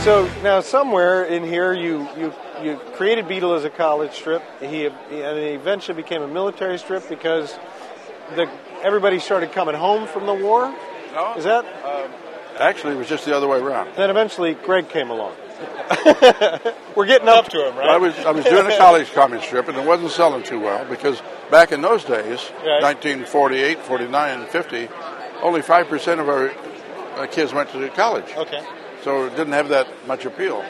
So now somewhere in here you created Beetle as a college strip. And he eventually became a military strip because everybody started coming home from the war. No, is that? Actually, it was just the other way around. Then eventually Greg came along. We're getting up to him, right? I was doing a college comic strip, and it wasn't selling too well because back in those days, right. 1948, 49, and 50, only 5% of our kids went to college. Okay. So it didn't have that much appeal.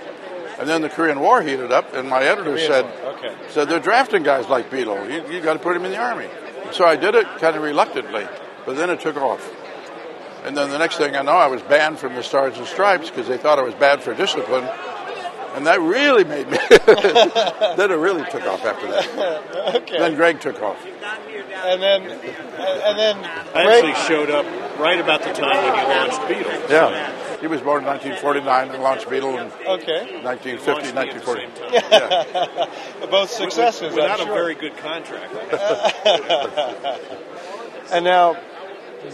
And then the Korean War heated up, and my editor said they're drafting guys like Beetle. You got to put him in the Army. So I did it kind of reluctantly, but then it took off. And then the next thing I know, I was banned from the Stars and Stripes because they thought I was bad for discipline. And that really made me... Then it really took off after that. Okay. Then Greg took off. And then I actually showed up right about the time when you launched Beetle. Yeah. He was born in 1949 and launched Beetle in 1950, 1940. Yeah. Both successes, without a very good contract. And now,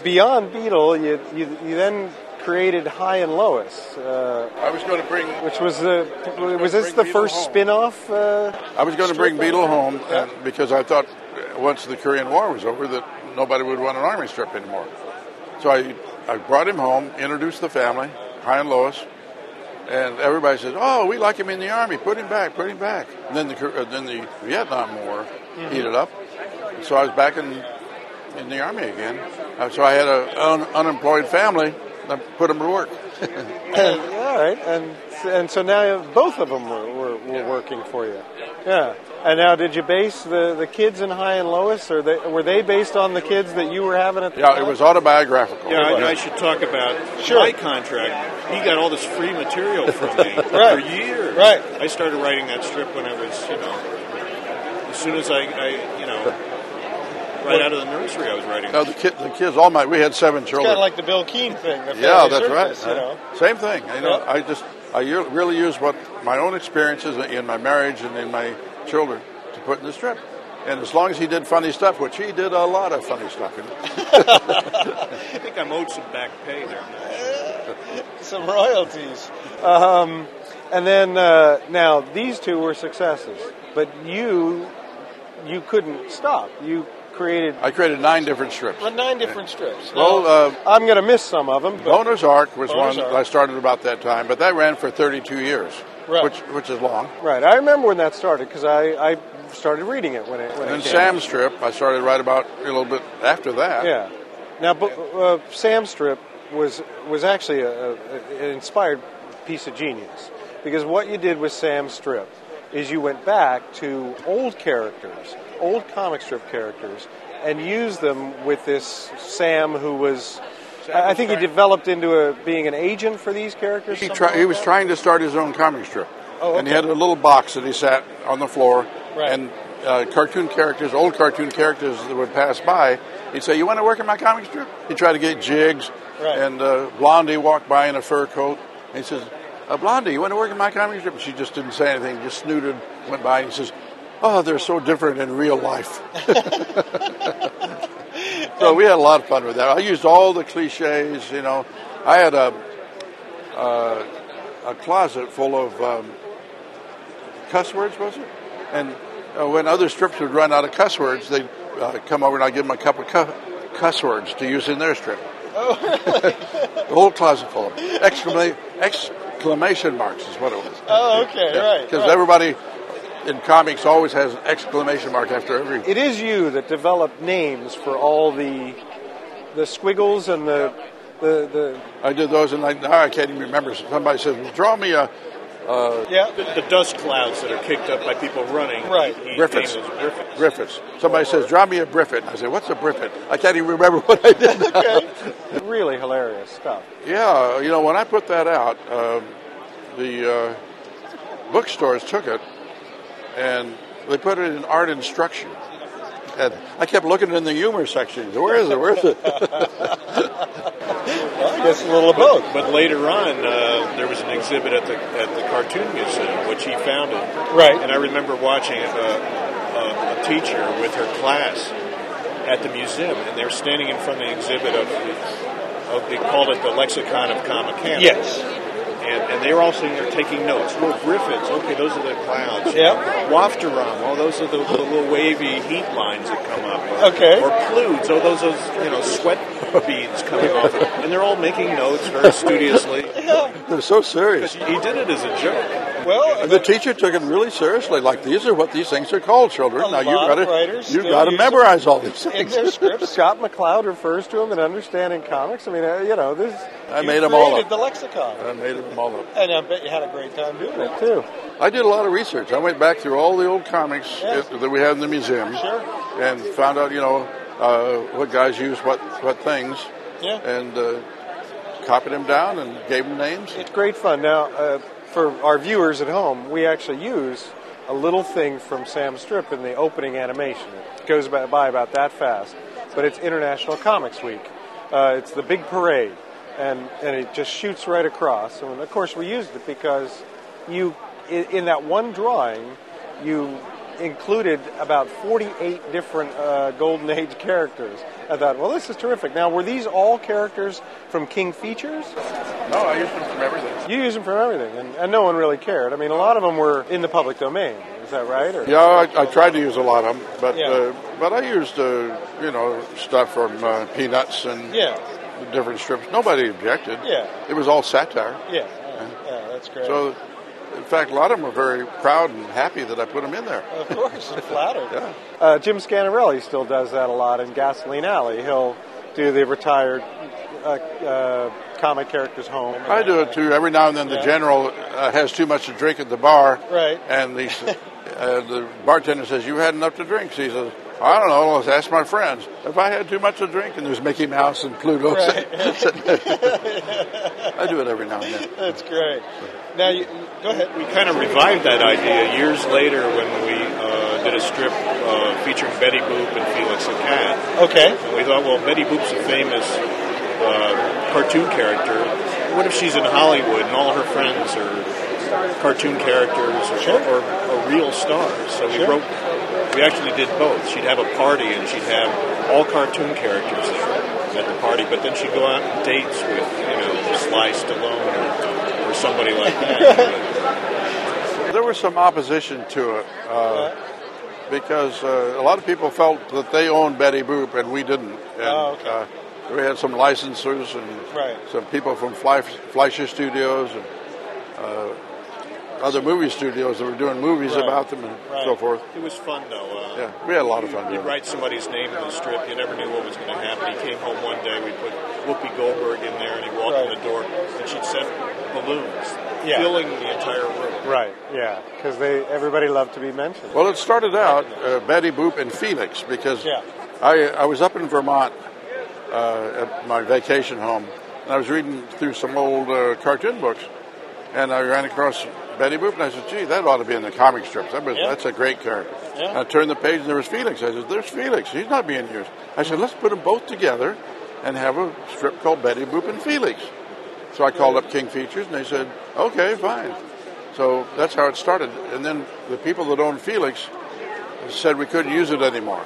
beyond Beetle, you then created Hi and Lois. I was going to bring... Which was this the first spin-off? I was going to bring Beetle home because I thought once the Korean War was over that nobody would want an Army strip anymore. So I brought him home, introduced the family, Hi and Lois, and everybody said, "Oh, we like him in the Army. Put him back, put him back." And then the Vietnam War heated up, so I was back in the Army again. So I had an unemployed family. I put them to work. All right, and so now both of them were working for you. Yeah. And now, did you base the kids in Hi and Lois, or were they based on the kids that you were having at the time? Yeah, it was autobiographical. Yeah, I should talk about my contract. He got all this free material from me for years. Right. I started writing that strip when I was, as soon as I right out of the nursery, I was writing. No, the kids, we had 7 children. It's kind of like the Bill Keane thing. Yeah, that's right. Same thing. I really use my own experiences in my marriage and in my children to put in the strip. And as long as he did funny stuff, which he did a lot of funny stuff. I think I'm owed some back pay there. Some royalties. And then now these two were successes, but you couldn't stop. I created 9 different strips. 9 different strips. Well, I'm going to miss some of them. Noah's Ark was one that I started about that time, but that ran for 32 years, which is long. Right. I remember when that started because I started reading it when it came. And Sam's strip, I started right about a little bit after that. Yeah. Now, Sam's strip was actually an inspired piece of genius because what you did with Sam's strip is you went back to old characters, old comic strip characters, and used them with this Sam who was... I think he developed into being an agent for these characters. He was trying to start his own comic strip. Oh, okay. And he had a little box that he sat on the floor, and old cartoon characters that would pass by, he'd say, "You want to work in my comic strip?" He'd try to get Jigs, and Blondie walked by in a fur coat, and he says, "Blondie, you want to work in my comic strip?" And she just didn't say anything, just snooted, went by, and he says, "Oh, they're so different in real life." So we had a lot of fun with that. I used all the cliches, I had a closet full of cuss words, was it? And when other strips would run out of cuss words, they'd come over and I'd give them a couple of cuss words to use in their strip. Oh, really? The whole closet full of exclamation marks is what it was. Oh, okay, right. Because everybody in comics always has an exclamation mark after every... It is you that developed names for all the squiggles and the... I did those, and now I can't even remember. Somebody says, "Well, draw me a..." The dust clouds that are kicked up by people running. Right. Griffiths. Somebody says, "Draw me a Briffet." I say, "What's a Briffet?" I can't even remember what I did. Okay. Really hilarious stuff. Yeah, when I put that out, the bookstores took it, and they put it in art instruction. And I kept looking in the humor section. Where is it? Well, I guess a little of both. But later on, there was an exhibit at the Cartoon Museum, which he founded. Right. And I remember watching a teacher with her class at the museum, and they're standing in front of the exhibit of they called it the Lexicon of Comic Canon. Yes. And they were all sitting there taking notes. Little Griffiths, okay, those are the clouds. Yep. Waftaram, oh, those are the little wavy heat lines that come up. Okay. Or Pludes, oh, those are, sweat beads coming off it. And they're all making notes very studiously. They're so serious. He did it as a joke. Well, And the teacher took it really seriously. Like, these are what these things are called, children. Now you got to memorize all these in things. their scripts, Scott McCloud refers to them in Understanding Comics. I mean, this. I made them all created up. the lexicon. I made them all up. And I bet you had a great time doing it too. I did a lot of research. I went back through all the old comics Yes. that we have in the museum, Sure. and found out, what guys use what things, Yeah. and copied them down and gave them names. It's great fun. Now, for our viewers at home, we actually use a little thing from Sam's strip in the opening animation. It goes by about that fast. But it's International Comics Week. It's the big parade, and it just shoots right across. And of course, we used it because in that one drawing, you included about 48 different Golden Age characters. I thought, well, this is terrific. Now, were these all characters from King Features? No, I used them from everything. You use them from everything, and no one really cared. I mean, a lot of them were in the public domain. Is that right? Or? Yeah, I tried to use a lot of them, but Yeah. but I used stuff from Peanuts and different strips. Nobody objected. Yeah. It was all satire. Yeah, that's great. So, in fact, a lot of them were very proud and happy that I put them in there. Of course, and flattered. Yeah. Jim Scanarelli still does that a lot in Gasoline Alley. He'll do the retired comic characters home. I do it too. Every now and then the general has too much to drink at the bar. Right. And the bartender says, "You had enough to drink?" So he says, "I don't know. Let's ask my friends. If I had too much to drink," and there's Mickey Mouse and Pluto. Right. I do it every now and then. That's great. Now, go ahead. We kind of revived that idea years later when we did a strip featuring Betty Boop and Felix the Cat. Okay. And we thought, well, Betty Boop's a famous cartoon character. What if she's in Hollywood and all her friends are cartoon characters or real stars? So we actually did both. She'd have a party and she'd have all cartoon characters there at the party, but then she'd go out on dates with, Sly Stallone or somebody like that. There was some opposition to it because a lot of people felt that they owned Betty Boop and we didn't. And, we had some licensors and some people from Fleischer Studios and other movie studios that were doing movies about them and so forth. It was fun, though. We had a lot of fun doing You'd it. write somebody's name in the strip. You never knew what was going to happen. He came home one day, we put Whoopi Goldberg in there, and he walked in the door, and she'd send balloons filling the entire room. Right, yeah, because everybody loved to be mentioned. Well, it started out Betty Boop and Felix because I was up in Vermont at my vacation home, and I was reading through some old cartoon books, and I ran across Betty Boop, and I said, "Gee, that ought to be in the comic strips. That's a great character." Yeah. And I turned the page, and there was Felix. I said, "There's Felix. He's not being used." I said, "Let's put them both together and have a strip called Betty Boop and Felix." So I called up King Features, and they said, "Okay, fine." So that's how it started. And then the people that owned Felix said we couldn't use it anymore.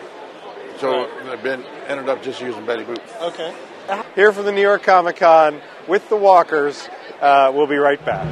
So Ben ended up just using Betty Boop. Okay. Here from the New York Comic Con with the Walkers. We'll be right back.